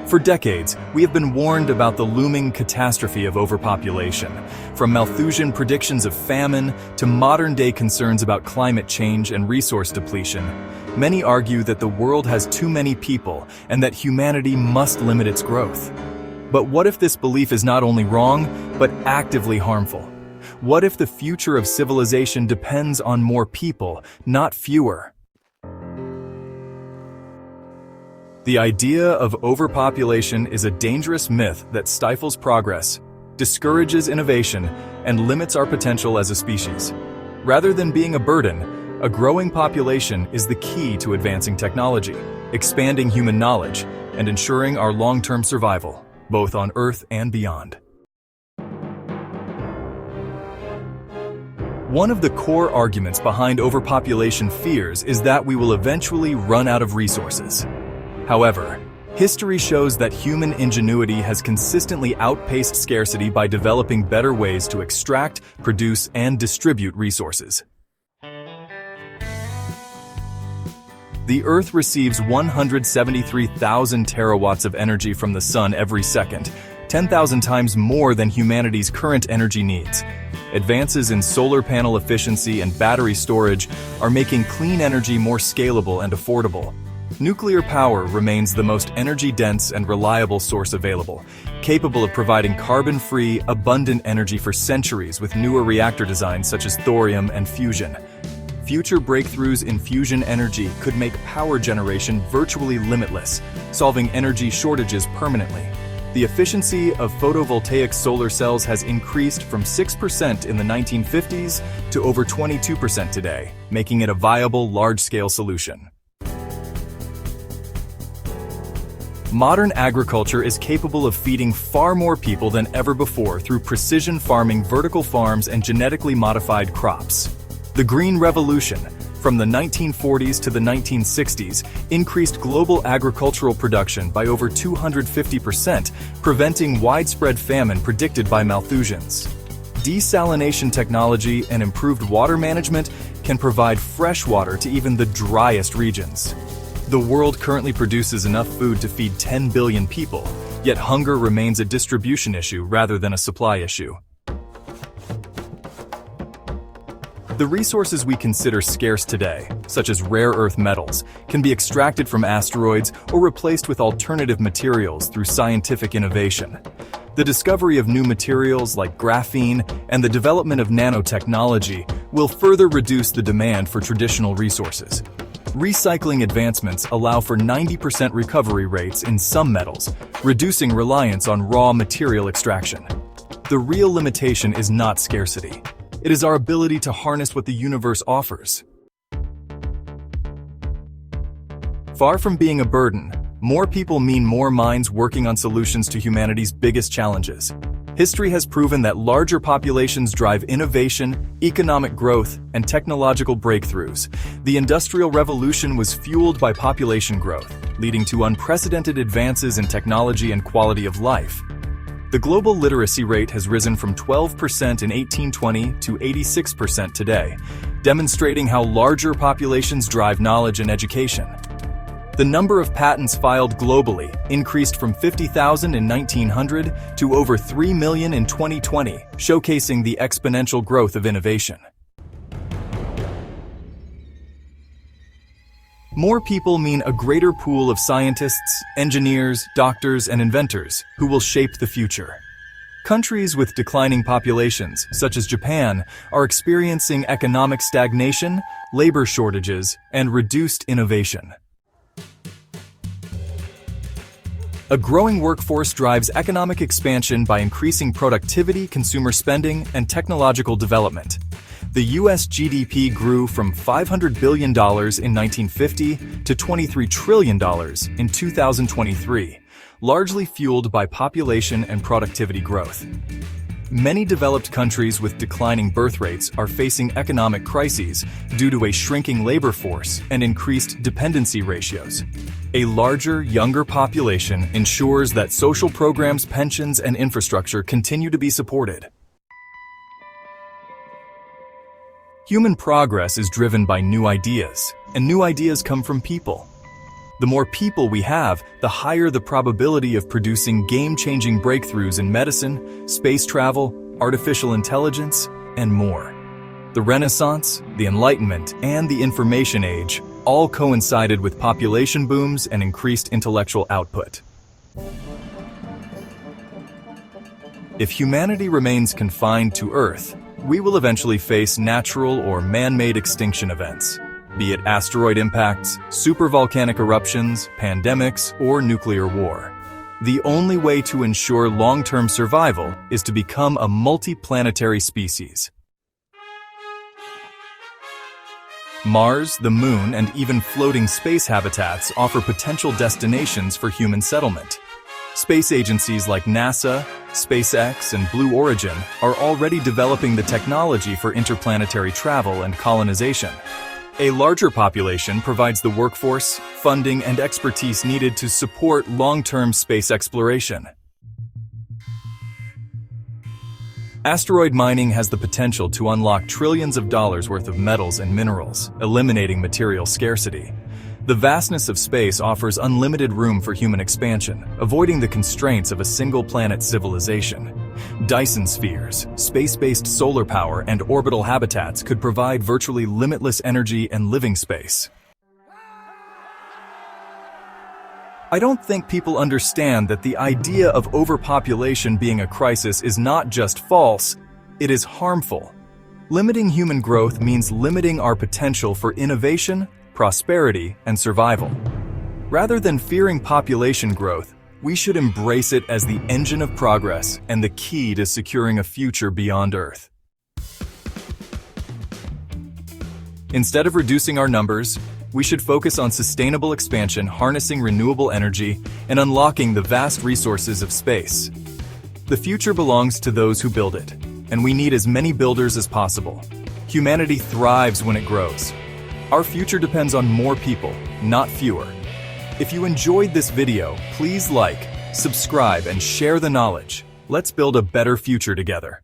For decades, we have been warned about the looming catastrophe of overpopulation, from Malthusian predictions of famine to modern-day concerns about climate change and resource depletion. Many argue that the world has too many people and that humanity must limit its growth. But what if this belief is not only wrong, but actively harmful? What if the future of civilization depends on more people, not fewer? The idea of overpopulation is a dangerous myth that stifles progress, discourages innovation, and limits our potential as a species. Rather than being a burden, a growing population is the key to advancing technology, expanding human knowledge, and ensuring our long-term survival, both on Earth and beyond. One of the core arguments behind overpopulation fears is that we will eventually run out of resources. However, history shows that human ingenuity has consistently outpaced scarcity by developing better ways to extract, produce, and distribute resources. The Earth receives 173,000 terawatts of energy from the Sun every second, 10,000 times more than humanity's current energy needs. Advances in solar panel efficiency and battery storage are making clean energy more scalable and affordable. Nuclear power remains the most energy-dense and reliable source available, capable of providing carbon-free, abundant energy for centuries with newer reactor designs such as thorium and fusion. Future breakthroughs in fusion energy could make power generation virtually limitless, solving energy shortages permanently. The efficiency of photovoltaic solar cells has increased from 6% in the 1950s to over 22% today, making it a viable, large-scale solution. Modern agriculture is capable of feeding far more people than ever before through precision farming, vertical farms, and genetically modified crops. The Green Revolution, from the 1940s to the 1960s, increased global agricultural production by over 250%, preventing widespread famine predicted by Malthusians. Desalination technology and improved water management can provide fresh water to even the driest regions. The world currently produces enough food to feed 10 billion people, yet hunger remains a distribution issue rather than a supply issue. The resources we consider scarce today, such as rare earth metals, can be extracted from asteroids or replaced with alternative materials through scientific innovation. The discovery of new materials like graphene and the development of nanotechnology will further reduce the demand for traditional resources. Recycling advancements allow for 90% recovery rates in some metals, reducing reliance on raw material extraction. The real limitation is not scarcity. It is our ability to harness what the universe offers. Far from being a burden, more people mean more minds working on solutions to humanity's biggest challenges. History has proven that larger populations drive innovation, economic growth, and technological breakthroughs. The Industrial Revolution was fueled by population growth, leading to unprecedented advances in technology and quality of life. The global literacy rate has risen from 12% in 1820 to 86% today, demonstrating how larger populations drive knowledge and education. The number of patents filed globally increased from 50,000 in 1900 to over 3 million in 2020, showcasing the exponential growth of innovation. More people mean a greater pool of scientists, engineers, doctors, and inventors who will shape the future. Countries with declining populations, such as Japan, are experiencing economic stagnation, labor shortages, and reduced innovation. A growing workforce drives economic expansion by increasing productivity, consumer spending, and technological development. The U.S. GDP grew from $500 billion in 1950 to $23 trillion in 2023, largely fueled by population and productivity growth. Many developed countries with declining birth rates are facing economic crises due to a shrinking labor force and increased dependency ratios. A larger, younger population ensures that social programs, pensions, and infrastructure continue to be supported. Human progress is driven by new ideas, and new ideas come from people. The more people we have, the higher the probability of producing game-changing breakthroughs in medicine, space travel, artificial intelligence, and more. The Renaissance, the Enlightenment, and the Information Age all coincided with population booms and increased intellectual output. If humanity remains confined to Earth, we will eventually face natural or man-made extinction events, be it asteroid impacts, supervolcanic eruptions, pandemics, or nuclear war. The only way to ensure long-term survival is to become a multi-planetary species. Mars, the Moon, and even floating space habitats offer potential destinations for human settlement. Space agencies like NASA, SpaceX, and Blue Origin are already developing the technology for interplanetary travel and colonization. A larger population provides the workforce, funding, and expertise needed to support long-term space exploration. Asteroid mining has the potential to unlock trillions of dollars worth of metals and minerals, eliminating material scarcity. The vastness of space offers unlimited room for human expansion, avoiding the constraints of a single-planet civilization. Dyson spheres, space-based solar power, and orbital habitats could provide virtually limitless energy and living space. I don't think people understand that the idea of overpopulation being a crisis is not just false, it is harmful. Limiting human growth means limiting our potential for innovation, prosperity, and survival. Rather than fearing population growth, we should embrace it as the engine of progress and the key to securing a future beyond Earth. Instead of reducing our numbers, we should focus on sustainable expansion, harnessing renewable energy, and unlocking the vast resources of space. The future belongs to those who build it, and we need as many builders as possible. Humanity thrives when it grows. Our future depends on more people, not fewer. If you enjoyed this video, please like, subscribe, and share the knowledge. Let's build a better future together.